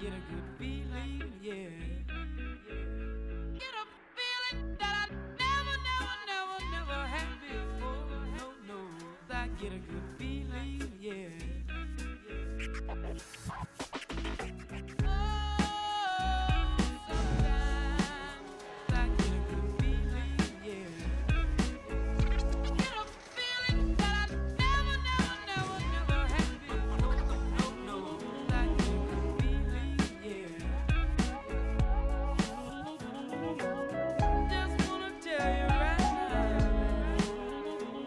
Get a good feeling, yeah. Get a feeling that I never had before. No, no, I get a good feeling, yeah. Oh, sometimes I get a good feeling, yeah. Get a feeling that I never had before. No, no, I get a good feeling, yeah. Just wanna tell you right now,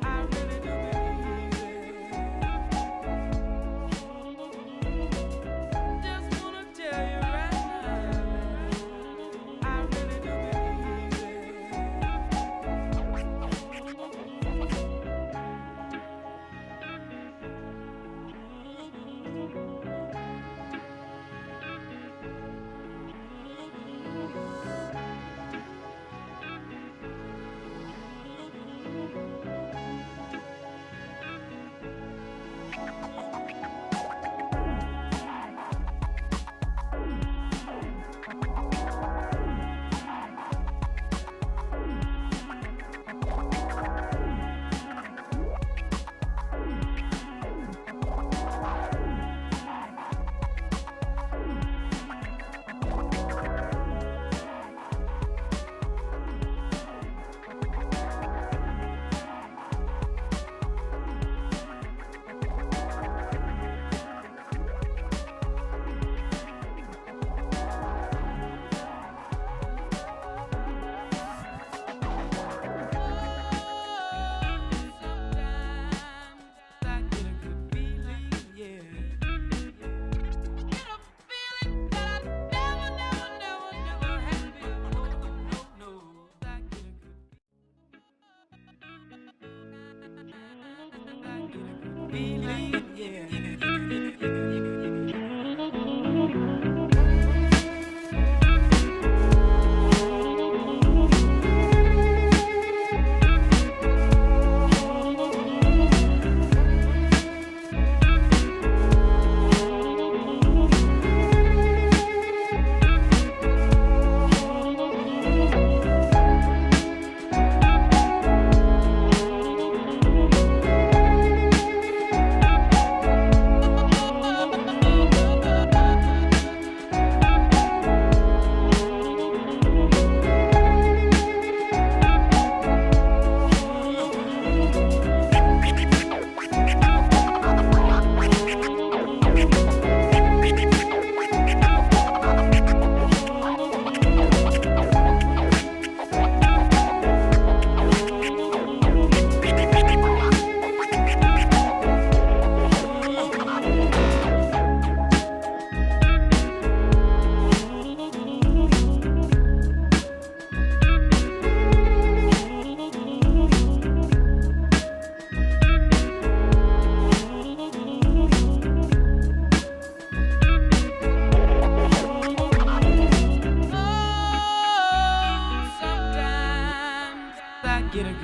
I really do believe it.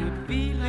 good feeling.